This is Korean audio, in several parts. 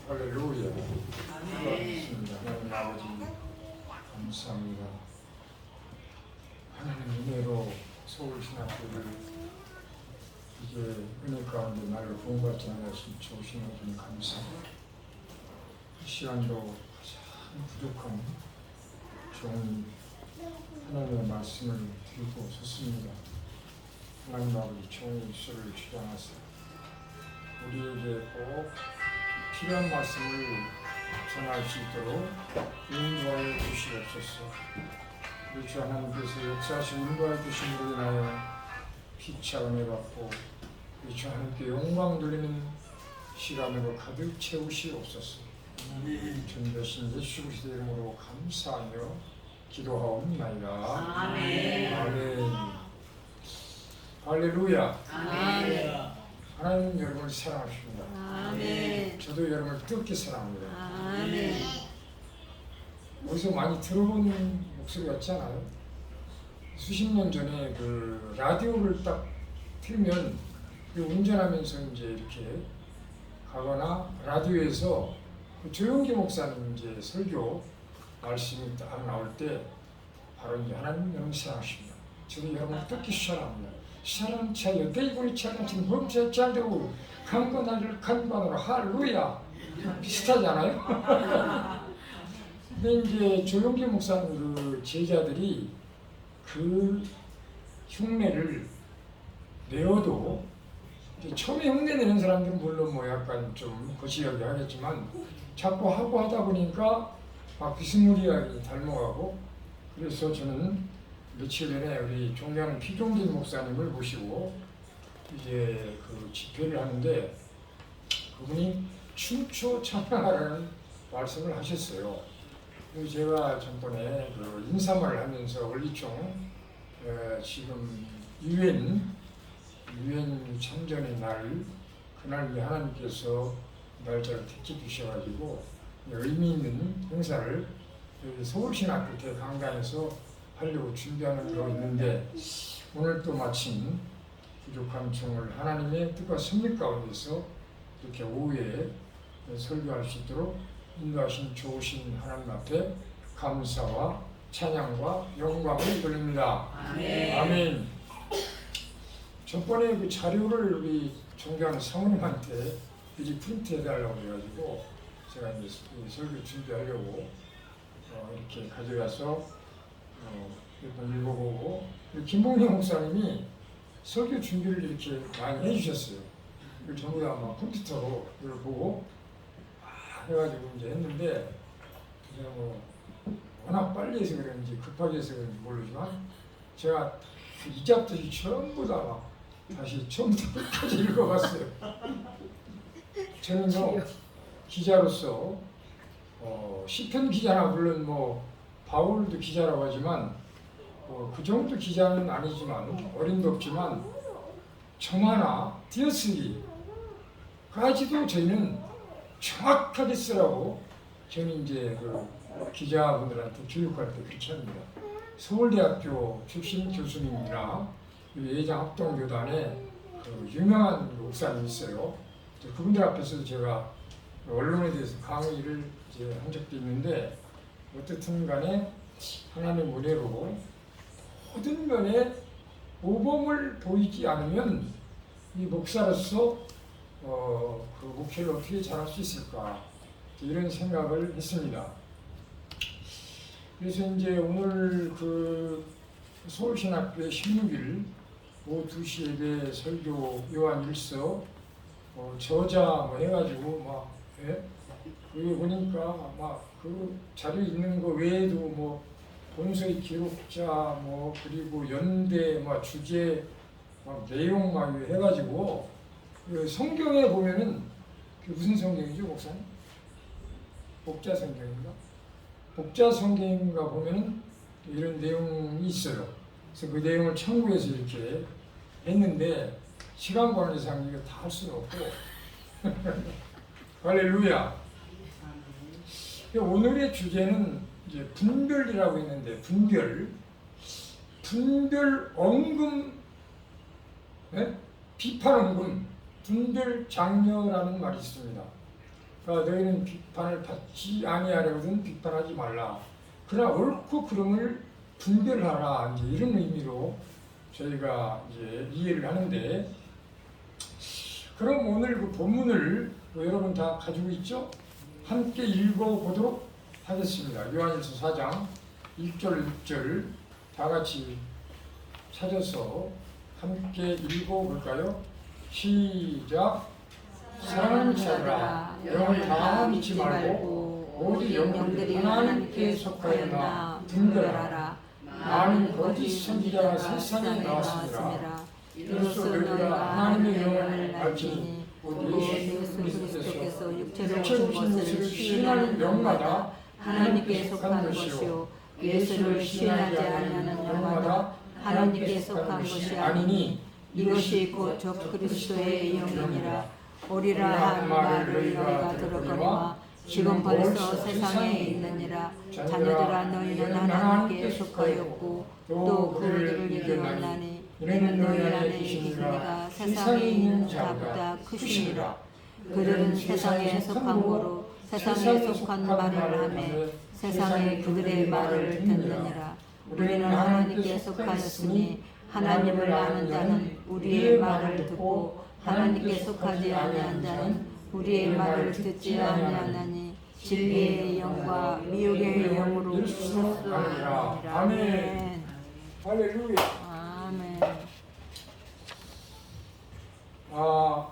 할렐루야. 반갑습니다. 하나님 아버지 감사합니다. 하나님 은혜로 서울신학교를 이제 은혜 가운데 나를 본받지 않으신 좋으신 하나님 감사합니다. 이 시간도 가장 부족한 종이 하나님의 말씀을 드리고 섰습니다. 하나님 아버지 종이 수를 주장하사 우리에게 꼭 필요한 말씀을 전할 수 있도록 인도하여 주시옵소서. 우리 주 하나님께서 역사하신 인도하여 주심으로 인하여 피차 은혜 받고 우리 주 하나님께 영광 돌리는 시간으로 가득 채우시옵소서. 전 대신 예수 그리스도의 이름으로 감사하며 기도하옵나이다. 아멘. 아멘. 할렐루야. 아멘. 하나님 여러분을 사랑하십니다. 아멘. 저도 여러분을 뜨겁게 사랑합니다. 아멘. 어디서 많이 들어본 목소리 같지 않아요? 수십 년 전에 그 라디오를 딱 틀면 운전하면서 이제 이렇게 가거나 라디오에서 그 조용기 목사님 이제 설교 말씀이 딱 나올 때 바로 이제 하나님 여러분 사랑하십니다. 저도 여러분을 뜨겁게 사랑합니다. 사람 차여 대군이 차는 지금 범죄 자되고 강과 나를 간반으로 할렐루야 비슷하지 않아요? 근데 이제 조용기 목사님 그 제자들이 그 흉내를 내어도 처음에 흉내 내는 사람들은 물론 뭐 약간 좀 거시하게 하겠지만 자꾸 하고 하다 보니까 막 비스무리하게 닮아가고 그래서 저는 며칠 전에 우리 존경하는 피종진 목사님을 모시고 이제 그 집회를 하는데 그분이 춤추어 찬양하라는 말씀을 하셨어요. 그리고 제가 전번에 그 인사말을 하면서 원리총 지금 유엔 참전의 날 그날 하나님께서 날짜를 택해 주셔가지고 의미 있는 행사를 서울신학교 대강당에서 하려고 준비하는 거 있는데 오늘 또 마침 부족한 종을 하나님의 뜻과 섭리 가운데서 이렇게 오후에 설교할 수 있도록 인도하신 좋으신 하나님 앞에 감사와 찬양과 영광을 돌립니다. 아멘. 아멘. 전번에 그 자료를 우리 존경하는 사모님한테 미리 프린트해달라고 해가지고 제가 이제 설교 준비하려고 이렇게 가져가서 읽어보고 김봉희 목사님이 설교 준비를 이렇게 많이 해주셨어요. 이걸 전부 다 막 컴퓨터로 이걸 보고 해가지고 이제 했는데 제가 뭐 워낙 빨리 해서 그런지 급하게 해서 그런지 모르지만 제가 이 잡듯이 전부 다 막 다시 처음부터 끝까지 읽어봤어요. 저는 뭐 기자로서 시편 기자나 물론 뭐 바울도 기자라고 하지만 그 정도 기자는 아니지만 어림도 없지만 정하나 띄어쓰기까지도 저희는 정확하게 쓰라고 저는 이제 그 기자분들한테 교육할 때 그렇게 합니다. 서울대학교 출신 교수님이나 예장합동교단에 그 유명한 목사님이 있어요. 그분들 앞에서 제가 언론에 대해서 강의를 이제 한 적도 있는데 어떻든 간에 하나님의 은혜로 모든 면에 모범을 보이지 않으면 이 목사로서 그 목회를 어떻게 잘할 수 있을까 이런 생각을 했습니다. 그래서 이제 오늘 그 서울신학교의 16일 오후 2시 예배 설교 요한 1서 저자 뭐 해가지고 막 그게 보니까 막 그 자료 있는 거 외에도 뭐 본서의 기록자 뭐 그리고 연대 막 주제 막 내용 막 해가지고 그 성경에 보면은 그 무슨 성경이죠, 목사님? 복자 성경인가? 복자 성경인가 보면은 이런 내용이 있어요. 그래서 그 내용을 참고해서 이렇게 했는데 시간 관계상 이거 다 할 수는 없고 할렐루야. 오늘의 주제는 이제 분별이라고 했는데 분별 언금, 네? 비판 언금 분별 장려라는 말이 있습니다. 그러니까 너희는 비판을 받지 아니하려거든 비판하지 말라. 그러나 옳고 그름을 분별하라. 이제 이런 의미로 저희가 이제 이해를 하는데, 그럼 오늘 그 본문을 여러분 다 가지고 있죠? 함께 읽어보도록 하겠습니다. 요한일서 4장 1절 6절 다 같이 찾아서 함께 읽어볼까요? 시작. 사랑하는 자들아, 영을 다 믿지 말고 오직 영들이 하나님께 속하였나 분별하라. 많은 거짓 선지자가 세상에 나왔습니다. 이로써 너희가 하나님의 영을 알지니 우리 예수 그리스도께서 육체로 오신 것을 시인하는 영마다 하나님께 속한 것이요 예수를 시인하지 아니하는 영마다 하나님께 속한 것이 아니니 이것이 곧 적그리스도의 영이니라. 오리라 한 말을 너희가 들었거니와 지금 벌써 세상에 있느니라. 자녀들아, 너희는 하나님께 속하였고 또 그들을 이겨나니 이는 너희 안에 계시니가 세상에 있는 자보다 크시니라. 그들은 세상에 속한 거로 세상에 속한 말을 하며 세상에 그들의 말을 듣느니라. 우리는 하나님께 속하였으니 하나님을 아는 자는 우리의 말을 듣고 하나님께 속하지 아니한 자는 우리의 말을 듣지 아니하나니 진리의 영과 미혹의 영으로 오셨으리라. 아멘. 할렐루야. 아멘.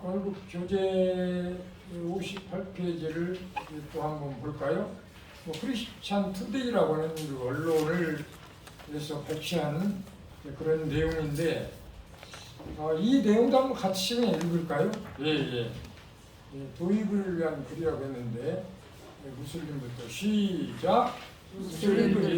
오늘 교재 58페이지를 또 한번 볼까요? 크리스찬 투데이라고 하는 그 언론을 그래서 배치한 그런 내용인데, 이 내용도 한번 같이 시간에 읽을까요? 예. 도입을 위한 글이라고 했는데, 무슬림부터 시작. 무슬림들도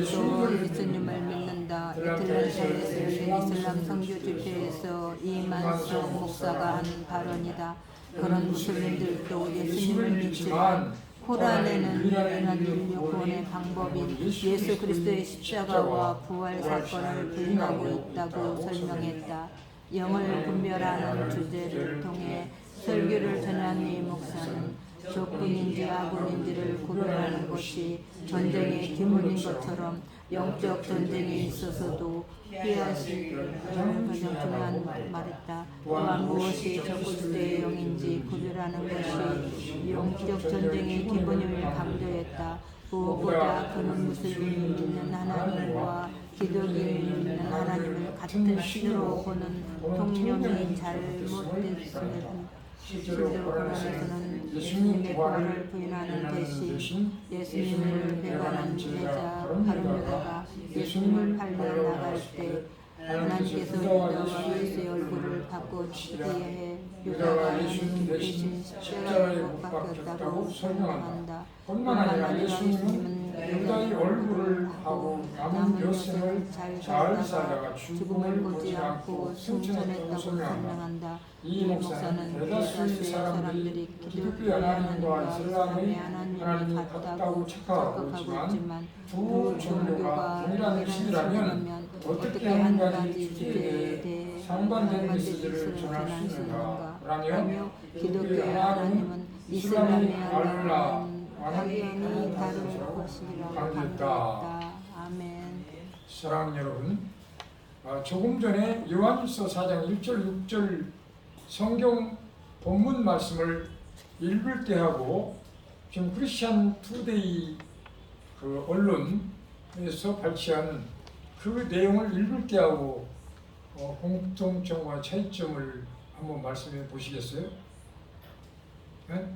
예수님을 믿는다. 이틀날에서 이슬람 선교 집회에서 이만성 목사가 한 발언이다. 그런 무슬림들도 예수님을 믿지만 코란에는 유일한 인류 구원의 방법인 예수 그리스도의 십자가와 부활 사건을 부인하고 있다고 설명했다. 영을 분별하는 주제를 통해 설교를 전한 이 목사는 적군인지 아군인지를 구별하는 것이 전쟁의 기본인 것처럼 영적 전쟁에 있어서도 피할 수 가장 중요한 말했다. 또한 무엇이 적그리스도의 영인지 구별하는 것이 영적 전쟁의 기본임을 강조했다. 무엇보다 그는 무슬림이 믿는 하나님과 기독인이 믿는 하나님을 같은 신으로 보는 통념이 잘못됐음에도 실제로 코란에서는 예수님의 부활을 부인하는 대신 예수님을 배반한 제자 바른유다가 예수님을 팔려 나갈 때 하나님께서 유다와 예수의 얼굴을 바꿔주시기에 해 유다가 예수님 대신 십자가에 못 박혔다고 설명한다. 뿐만 아니라 예수님은 유다의 얼굴을 하고 남은 여생을 잘 살다가 죽음을 보지 않고 승천했다고 설명한다. 이 목사는 대다수의 사람들이 기독교 하나님과 이슬람의 하나님이 같다고 착각하고 있지만 두 종교가 동일한 신이라면 어떻게 한 가지 주제에 대해 상반된 메시지를 전할 수 있는가? 라며 기독교의 하나님은 이슬람의 하나님은 확연히 다를 것이라고 강조했다. 아멘. 사랑하는 여러분, 조금 전에 요한일서 4장 1절 6절 성경 본문 말씀을 읽을 때하고 지금 크리스찬 투데이 그 언론에서 발췌한 그 내용을 읽을 때하고 공통점과 차이점을 한번 말씀해 보시겠어요? 네?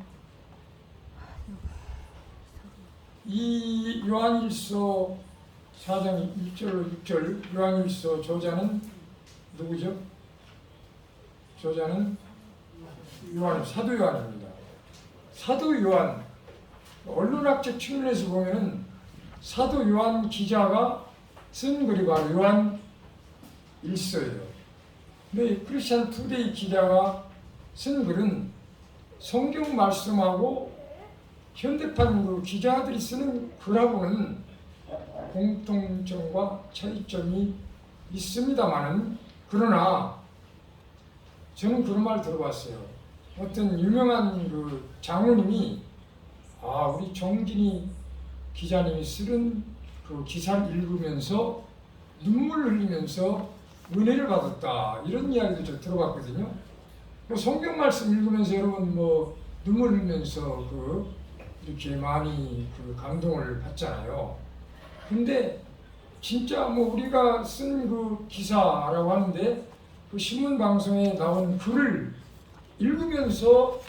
이 요한일서 4장 1절 6절 요한일서 저자는 누구죠? 저자는 사도 요한입니다. 사도 요한, 언론학적 측면에서 보면 사도 요한 기자가 쓴 글이 바로 요한 일서예요. 근데 크리스찬 투데이 기자가 쓴 글은 성경 말씀하고 현대판 그 기자들이 쓰는 글하고는 공통점과 차이점이 있습니다만은, 그러나 저는 그런 말 들어봤어요. 어떤 유명한 그 장로님이 우리 정진이 기자님이 쓰는 그 기사를 읽으면서 눈물 흘리면서 은혜를 받았다 이런 이야기도 저 들어봤거든요. 뭐 성경 말씀 읽으면서 여러분 뭐 눈물 흘리면서 이렇게 많이 감동을 받잖아요. 근데 진짜 뭐 우리가 쓴 그 기사라고 하는데 그 신문 방송에 나온 글을 읽으면서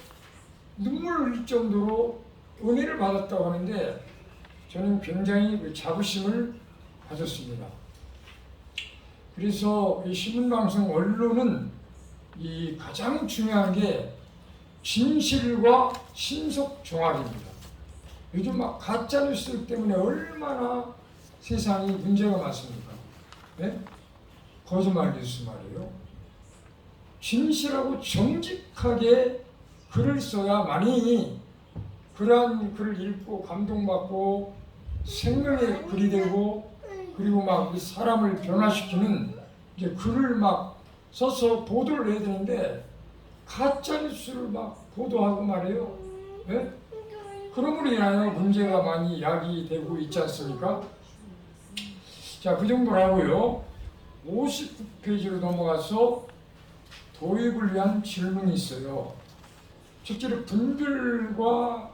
눈물 흘릴 정도로 은혜를 받았다고 하는데 저는 굉장히 그 자부심을 가졌습니다. 그래서 이 신문방송 언론은 이 가장 중요한 게 진실과 신속 정확입니다. 요즘 막 가짜뉴스 때문에 얼마나 세상이 문제가 많습니까? 네? 거짓말 뉴스 말이에요. 진실하고 정직하게 글을 써야만이 그러한 글을 읽고 감동받고 생명의 글이 되고 그리고 막 사람을 변화시키는 이제 글을 막 써서 보도를 해야 되는데 가짜뉴스를 막 보도하고 말이에요. 네? 그러므로 인하여 문제가 많이 야기되고 있지 않습니까? 자, 그 정도로 하고요. 59페이지로 넘어가서 도입을 위한 질문이 있어요. 첫째로 분별과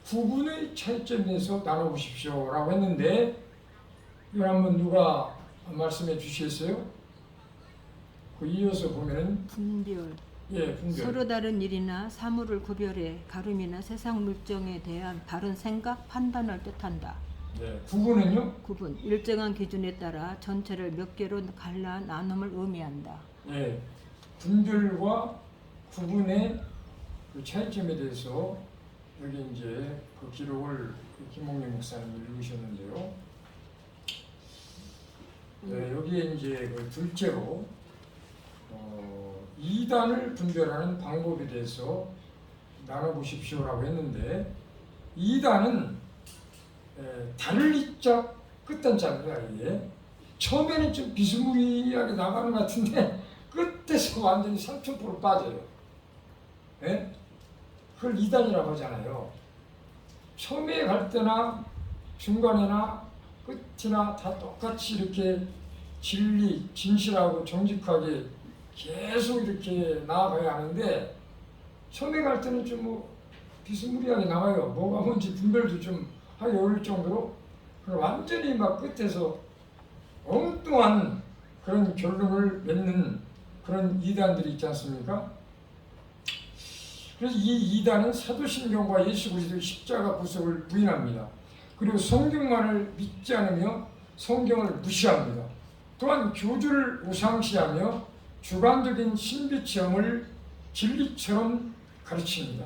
구분의 차이점에 대해서 나눠보십시오 라고 했는데 이걸 한번 누가 말씀해 주시겠어요? 그 이어서 보면은 분별. 예, 분별. 서로 다른 일이나 사물을 구별해 가름이나 세상 물정에 대한 바른 생각, 판단을 뜻한다. 네, 구분은요? 구분. 일정한 기준에 따라 전체를 몇 개로 갈라 나눔을 의미한다. 예, 분별과 구분의 그 차이점에 대해서 여기 이제 그 기록을 김홍림 목사님이 읽으셨는데요. 네, 여기에 이제 그 둘째로 이단을 분별하는 방법에 대해서 나눠보십시오라고 했는데 이단은 달을 이자 끝단자입니다. 이게 처음에는 좀 비스무리하게 나가는 것 같은데 끝에서 완전히 3000% 빠져요. 예? 그걸 이단이라고 하잖아요. 처음에 갈 때나 중간이나 끝이나 다 똑같이 이렇게 진리, 진실하고 정직하게 계속 이렇게 나아가야 하는데 처음에 갈 때는 좀 뭐 비스무리하게 나가요. 뭐가 뭔지 분별도 좀 하기 어려울 정도로 완전히 막 끝에서 엉뚱한 그런 결론을 맺는 그런 이단들이 있지 않습니까? 그래서 이 이단은 사도신경과 예수 그리스도의 십자가 구속을 부인합니다. 그리고 성경만을 믿지 않으며 성경을 무시합니다. 또한 교주를 우상시하며 주관적인 신비 체험을 진리처럼 가르칩니다.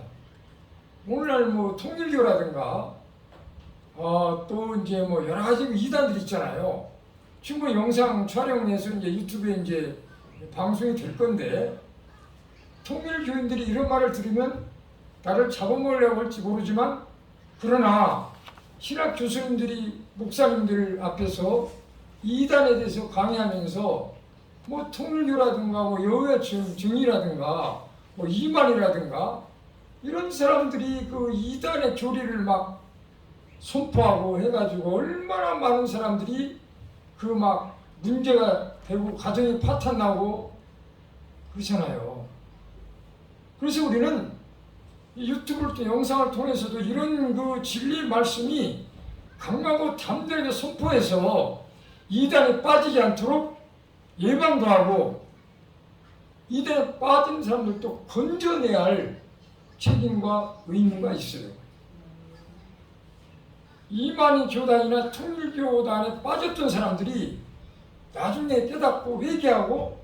오늘날 뭐 통일교라든가 또 이제 뭐 여러 가지 이단들 있잖아요. 충분히 영상 촬영해서 이제 유튜브에 이제 방송이 될 건데 통일교인들이 이런 말을 들으면 나를 잡아먹으려고 할지 모르지만 그러나 신학 교수님들이 목사님들 앞에서 이단에 대해서 강의하면서 뭐 통일교라든가 뭐 여호와 증이라든가 뭐 이만이라든가 이런 사람들이 그 이단의 교리를 막 선포하고 해가지고 얼마나 많은 사람들이 그 막 문제가 되고 가정이 파탄나고 그렇잖아요. 그래서 우리는 이 유튜브를 또 영상을 통해서도 이런 그 진리 말씀이 강하고 담대하게 선포해서 이단에 빠지지 않도록 예방도 하고 이단에 빠진 사람들도 건져내야 할 책임과 의무가 있어요. 이만희 교단이나 통일교단에 빠졌던 사람들이 나중에 깨닫고 회개하고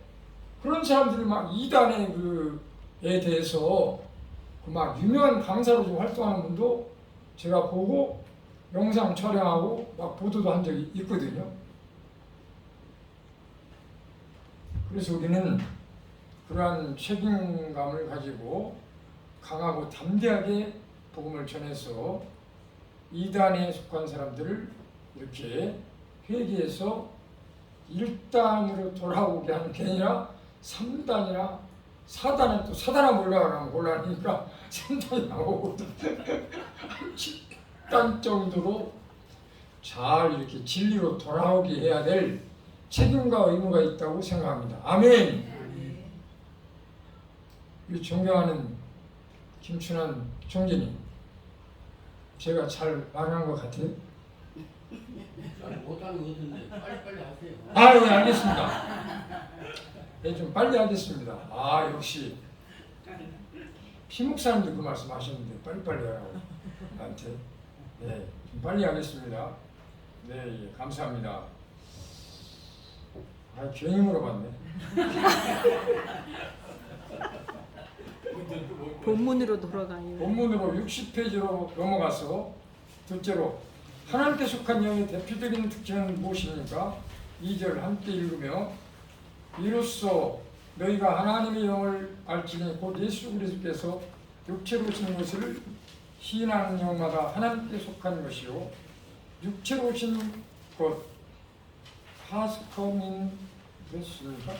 그런 사람들이 막 이단에 에 대해서 막 유명한 강사로 좀 활동하는 분도 제가 보고 영상 촬영하고 막 보도도 한 적이 있거든요. 그래서 우리는 그러한 책임감을 가지고 강하고 담대하게 복음을 전해서 이단에 속한 사람들을 이렇게 회개해서 1단으로 돌아오게 하는 게 아니라 3단이나 사단은 또 사단아 몰라가면 곤란하니까 생각이 나오거든. 집단 정도로 잘 이렇게 진리로 돌아오게 해야 될 책임과 의무가 있다고 생각합니다. 아멘. 이 존경하는 김춘환 총재님, 제가 잘 말한 것 같아요? 못하는 것 같은데 빨리빨리 하세요. 아, 예, 알겠습니다. 예, 좀 빨리 하겠습니다. 아, 역시 피목사님도 그 말씀 하셨는데 빨리빨리 하라고 나한테. 네, 좀 빨리 하겠습니다. 네, 예, 감사합니다. 아, 괜히 물어봤네. 본문으로 돌아가요. 본문으로 60페이지로 넘어가서 둘째로 하나님께 속한 영의 대표적인 특징은 무엇입니까? 2절 함께 읽으며 이로써 너희가 하나님의 영을 알지니 곧 예수 그리스도께서 육체로 오신 것을 시인하는 영마다 하나님께 속한 것이요 육체로 오신 것 하스커민 됐습니까?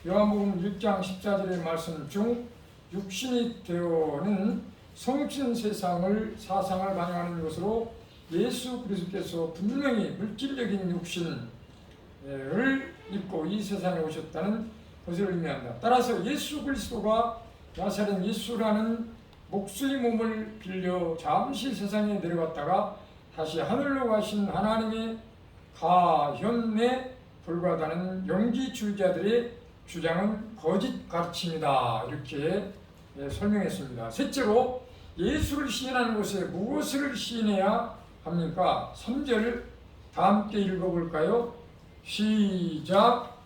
요한복음 6장 14절의 말씀 중 육신이 되어는 성신 세상을 사상을 반영하는 것으로 예수 그리스도께서 분명히 물질적인 육신을 입고 이 세상에 오셨다는 것을 의미한다. 따라서 예수 그리스도가 나사렛 예수라는 목수의 몸을 빌려 잠시 세상에 내려갔다가 다시 하늘로 가신 하나님의 가현에 불과하다는 영지주의자들의 주장은 거짓 가르침이다. 이렇게 설명했습니다. 셋째로 예수를 시인하는 것에 무엇을 시인해야 합니까? 3절 다 함께 읽어볼까요? 시작.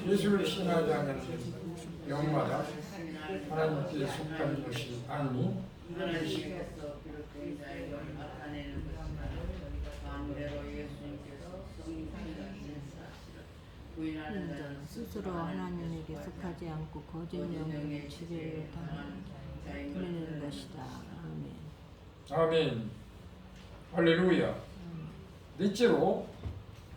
예수를 시인하지 않는 영마다 하나님께 속한 것이 아니니 하나님께서 비롯된 자의 영을 나타내는 것이나 마음대로 예수님께서 성삼위일체를 부인하는 자는 스스로 하나님에게 속하지 않고 거짓 영의 지배를 당하는 것이다. 아멘. 아멘. 할렐루야. 넷째로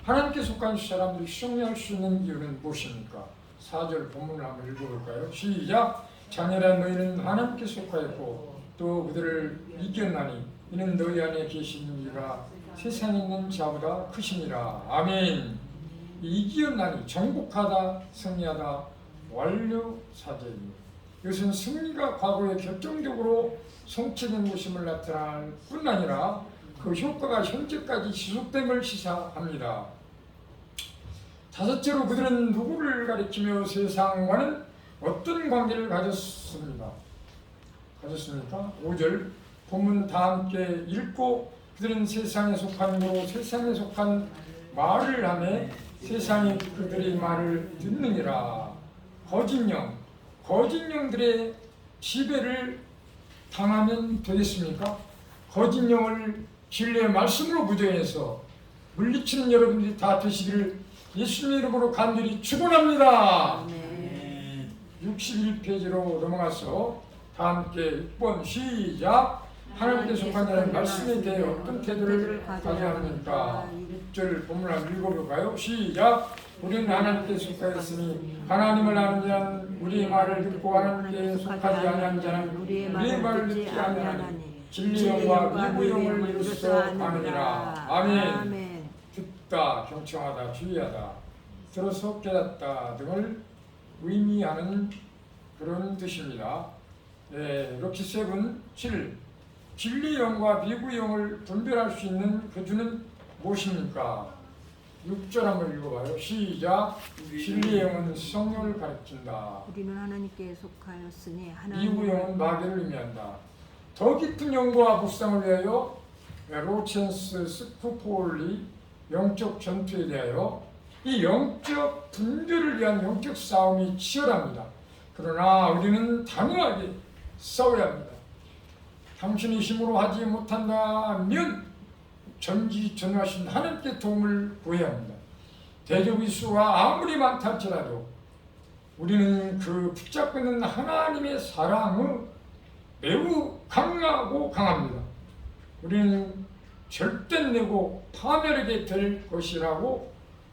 하나님께 속한 사람들이 승리할 수 있는 이유는 무엇입니까? 4절 본문을 한번 읽어볼까요? 시작. 자녀란 너희는 하나님께 속하였고 또 그들을 이겼나니 이는 너희 안에 계신 이가 세상에 있는 자보다 크시니라. 아멘. 이기었나니 정복하다, 승리하다, 완료사제입니다. 이것은 승리가 과거에 결정적으로 성취된 것임을 나타날 뿐 아니라 그 효과가 현재까지 지속됨을 시사합니다. 다섯째로 그들은 누구를 가리키며 세상과는 어떤 관계를 가졌습니까? 5절 본문 다 함께 읽고 그들은 세상에 속한 거로 세상에 속한 말을 하며 세상이 그들의 말을 듣느니라. 거짓 영들의 지배를 당하면 되겠습니까? 거짓 영을 진리의 말씀으로 부정해서 물리치는 여러분들이 다 되시기를 예수님 이름으로 간절히 축원합니다. 61페이지로 넘어가서 다 함께 6번 시작. 하나님께 속한 자는 말씀에 대해 어떤 태도를 가져야 합니까? 6절 본문 한번 읽어볼까요? 시작. 우리는 하나님께 속하였으니 하나님을 아는 자는 우리의 말을 듣고 하나님께 속하지 아니한 자는 우리의 말을 듣지 아니하나니 진리의 영과 미구의 영을 이루어서 아느니라. 아멘. 듣다, 경청하다, 주의하다, 들어서 깨닫다 등을 의미하는 그런 뜻입니다. 럭키 7 진리의 영과 미구의 영을 분별할 수 있는 그 주는 무엇입니까? 6절 한번 읽어봐요. 시작. 진리의 영은 성령을 가르친다. 우리는 하나님께 속하였으니 미구의 영은 마귀를 의미한다. 더 깊은 영과 묵상을 위하여 로첸스 스쿠폴리 영적 전투에 대하여 이 영적 분별을 위한 영적 싸움이 치열합니다. 그러나 우리는 단호하게 싸워야 합니다. 당신의 힘으로 하지 못한다면 전지전능하신 하나님께 도움을 구해야 합니다. 대적의 수가 아무리 많다 할지라도 우리는 그 붙잡고 있는 하나님의 사랑은 매우 강하고 강합니다. 우리는 절대내고 파멸하게 될 것이라고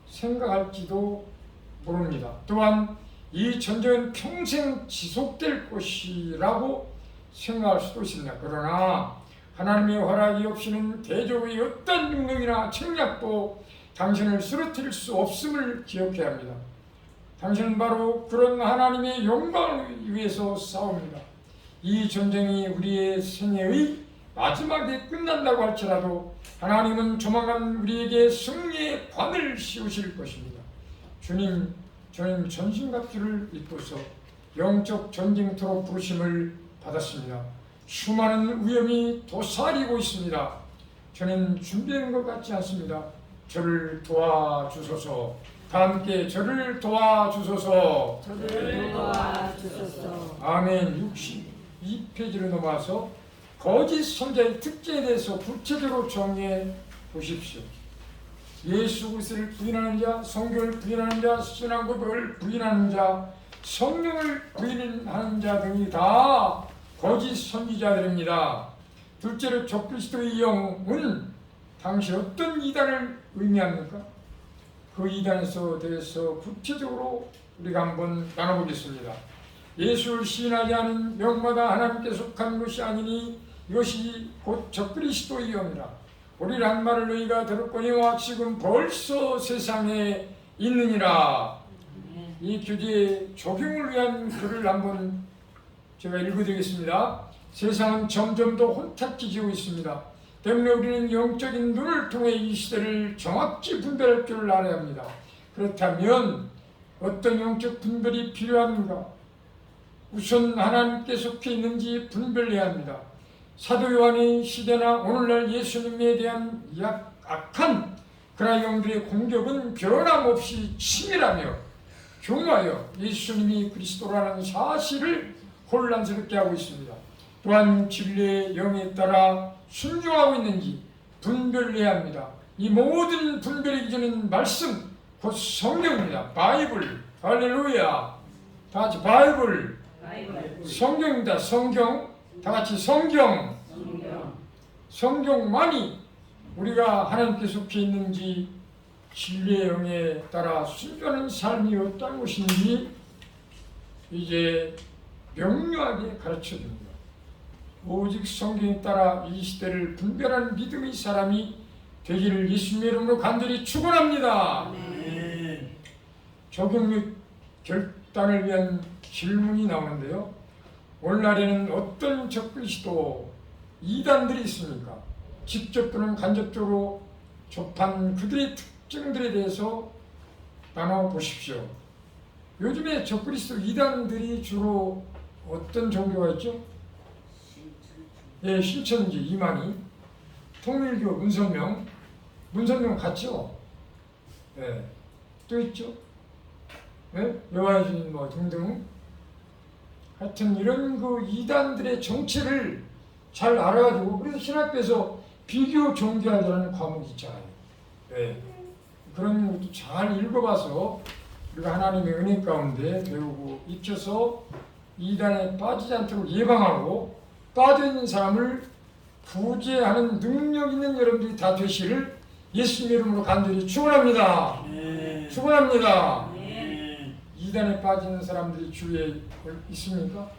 생각할지도 모릅니다. 또한 이 전쟁은 평생 지속될 것이라고 생각할 수도 있습니다. 그러나 하나님의 허락이 없이는 대적의 어떤 능력이나 책략도 당신을 쓰러뜨릴 수 없음을 기억해야 합니다. 당신은 바로 그런 하나님의 영광을 위해서 싸웁니다. 이 전쟁이 우리의 생애의 마지막에 끝난다고 할지라도 하나님은 조만간 우리에게 승리의 관을 씌우실 것입니다. 주님, 저는 전신갑주를 입고서 영적 전쟁터로 부르심을 받았습니다. 수많은 위험이 도사리고 있습니다. 저는 준비한 것 같지 않습니다. 저를 도와주소서. 다 함께 저를 도와주소서. 저를 도와주소서. 아멘. 62페이지로 넘어와서 거짓 선자의 특징에 대해서 구체적으로 정리해 보십시오. 예수 그리스도를 부인하는 자, 성경을 부인하는 자, 신앙 고백을 부인하는 자, 성령을 부인하는 자 등이 다 거짓 선지자들입니다. 둘째로 적그리스도의 영은 당시 어떤 이단을 의미합니까? 그 이단에서 대해서 구체적으로 우리가 한번 나눠보겠습니다. 예수를 시인하지 않은 영마다 하나님께 속한 것이 아니니 이것이 곧 적그리스도의 영이라. 우리란 말을 너희가 들었거니와 지금 벌써 세상에 있느니라. 이 교재의 적용을 위한 글을 한번 제가 읽어드리겠습니다. 세상은 점점 더 혼탁해지고 있습니다. 때문에 우리는 영적인 눈을 통해 이 시대를 정확히 분별할 줄 알아야 합니다. 그렇다면 어떤 영적 분별이 필요한가? 우선 하나님께 속해 있는지 분별해야 합니다. 사도 요한의 시대나 오늘날 예수님에 대한 악한 그러나 영들의 공격은 변함없이 치밀하며 교묘하여 예수님이 그리스도라는 사실을 혼란스럽게 하고 있습니다. 또한 진리의 영에 따라 순종하고 있는지 분별해야 합니다. 이 모든 분별의 기준은 말씀, 곧 성경입니다. 바이블, 할렐루야. 다 같이 바이블, 성경입니다. 성경, 다 같이 성경. 성경만이 우리가 하나님께 속해 있는지 진리의 영에 따라 순종하는 삶이 어떤 것인지 이제 명료하게 가르쳐줍니다. 오직 성경에 따라 이 시대를 분별하는 믿음의 사람이 되기를 예수님의 이름으로 간절히 축원합니다. 적용 및 결단을 위한 질문이 나오는데요. 오늘날에는 어떤 적그리스도 이단들이 있습니까? 직접 또는 간접적으로 접한 그들의 특징들에 대해서 나눠보십시오. 요즘에 적그리스도 이단들이 주로 어떤 종교가 있죠? 예, 신천지, 이만희, 통일교, 문선명 같죠? 예, 또 있죠? 예, 여호와의 주인 뭐 등등. 하여튼 이런 그 이단들의 정체를 잘 알아가지고 그래서 신학교에서 비교 종교학이라는 과목이 있잖아요. 예, 그런 것도 잘 읽어봐서 우리가 하나님의 은혜 가운데 배우고 익혀서 이단에 빠지지 않도록 예방하고 빠져있는 사람을 구제하는 능력 있는 여러분들이 다 되시를 예수님 이름으로 간절히 축원합니다. 축원합니다. 이단에 빠지는 사람들이 주위에 있습니까?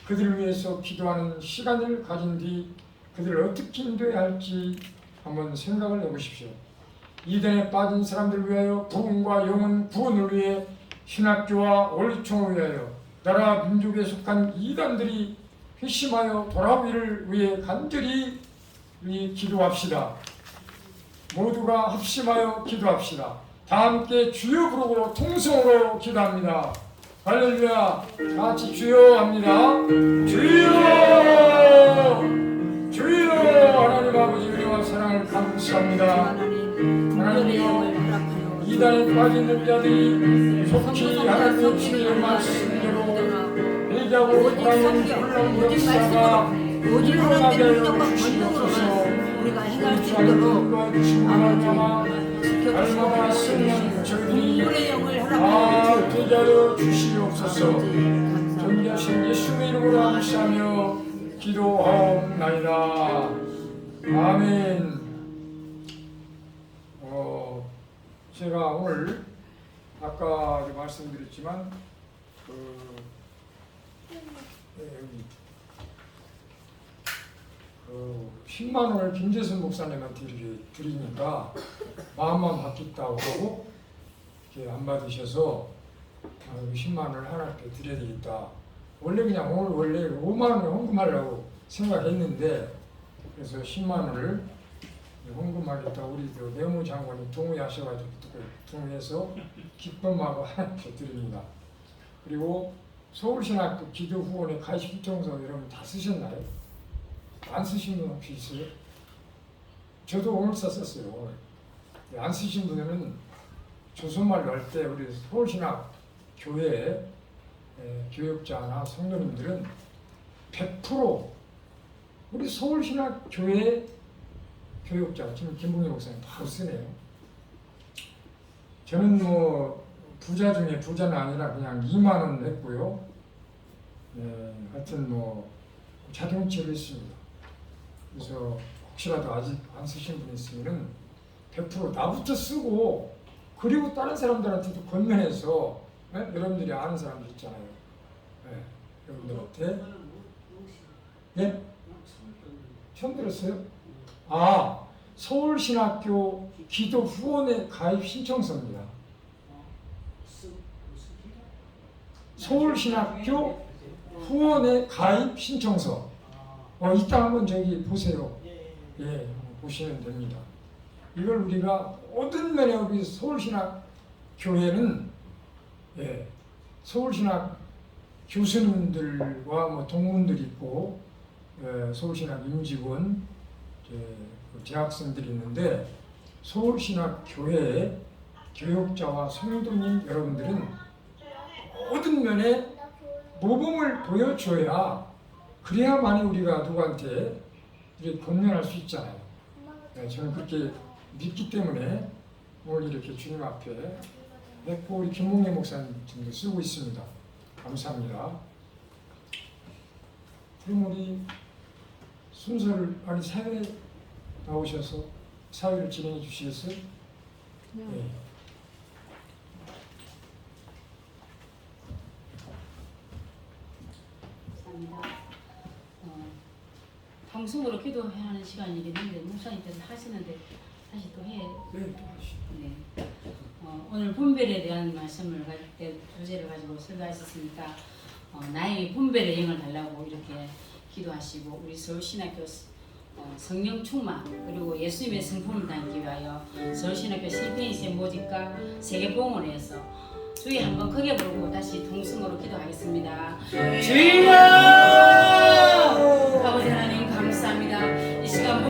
그들을 위해서 기도하는 시간을 가진 뒤 그들을 어떻게 인도해야 할지 한번 생각을 해보십시오. 이단에 빠진 사람들을 위하여 부흥과 영혼 구원을 위해 신학교와 원리총을 위하여 나라 민족에 속한 이단들이 회심하여 돌아오기를 위해 간절히 기도합시다. 모두가 합심하여 기도합시다. 다 함께 주여 부르고 통성으로 기도합니다. 할렐루야. 다 같이 주여 합니다. 주여, 주여. 하나님 아버지 은혜와 사랑을 감사합니다. 하나님, 이단에 빠진 자들이 속히 하나님의 주의 말씀대로 회개하고 돌아오는 놀라운 역사가 일어나게 하여 주시옵소서. 우리가 행할 수 있도록 알마다 쓰는 저희들이 공부의 영을 되게 하여 주시옵소서. 존귀하신 예수의 이름으로 감사하며 기도하옵나이다. 아멘. 제가 오늘 아까 말씀드렸지만 여기 10만 원을 김재순 목사님한테 이렇게 드리니까 마음만 바뀌었다고 하고 이렇게 안 받으셔서 10만 원을 하나님께 드려야 되겠다. 원래 그냥 오늘 원래 5만 원을 헌금하려고 생각했는데 그래서 10만 원을 헌금하겠다. 우리도 내무장관이 동의하셔가지고 동의해서 기쁨하고 하나님께 드립니다. 그리고 서울신학교 기도후원회 가입 신청서 여러분 다 쓰셨나요? 안 쓰신 분 혹시 있어요? 저도 오늘 썼어요. 안 쓰신 분은 조선말로 할 때 우리 서울신학 교회 교역자나 성도님들은 100% 우리 서울신학 교회 교역자 지금 김봉희 목사님 바로 쓰네요. 저는 뭐 부자 중에 부자는 아니라 그냥 2만 원 냈고요. 하여튼 뭐 자동치를 했습니다. 그래서 혹시라도 아직 안 쓰신 분 있으면은 100% 나부터 쓰고 그리고 다른 사람들한테도 권면해서 여러분들이 아는 사람들 있잖아요. 여러분들한테 예? 처음 들었어요? 아 서울신학교 기도후원회 가입 신청서입니다. 서울신학교 후원회 가입 신청서. 이따 한번 저기 보세요. 예, 한번 보시면 됩니다. 이걸 우리가 모든 면에 우리 서울신학 교회는 서울신학 교수님들과 뭐 동문들이 있고 서울신학 임직원, 재학생들이 있는데 서울신학 교회의 교역자와 성도님 여러분들은 모든 면에 모범을 보여줘야 그래야만이 우리가 누구한테 이렇게 권면할 수 있잖아요. 저는 그렇게 믿기 때문에 오늘 이렇게 주님 앞에 했고 우리 김봉래 목사님도 쓰고 있습니다. 감사합니다. 그럼 우리 순서를 사회 나오셔서 사회를 진행해 주시겠어요? 네. 감사합니다. 방송으로 기도해야 하는 시간이긴 한데 목사님께서 하시는데 다시 또 해. 네, 또 하시죠. 네. 오늘 분별에 대한 말씀을 주제를 가지고 설교하셨으니까 나에게 분별의 영을 달라고 이렇게 기도하시고 우리 서울신학교 성령 충만 그리고 예수님의 성품을 담기 위하여 서울신학교 실패인생 모집과 세계봉헌에서 주의 한번 크게 부르고 다시 동성으로 기도하겠습니다. 주여! 아버지 하나님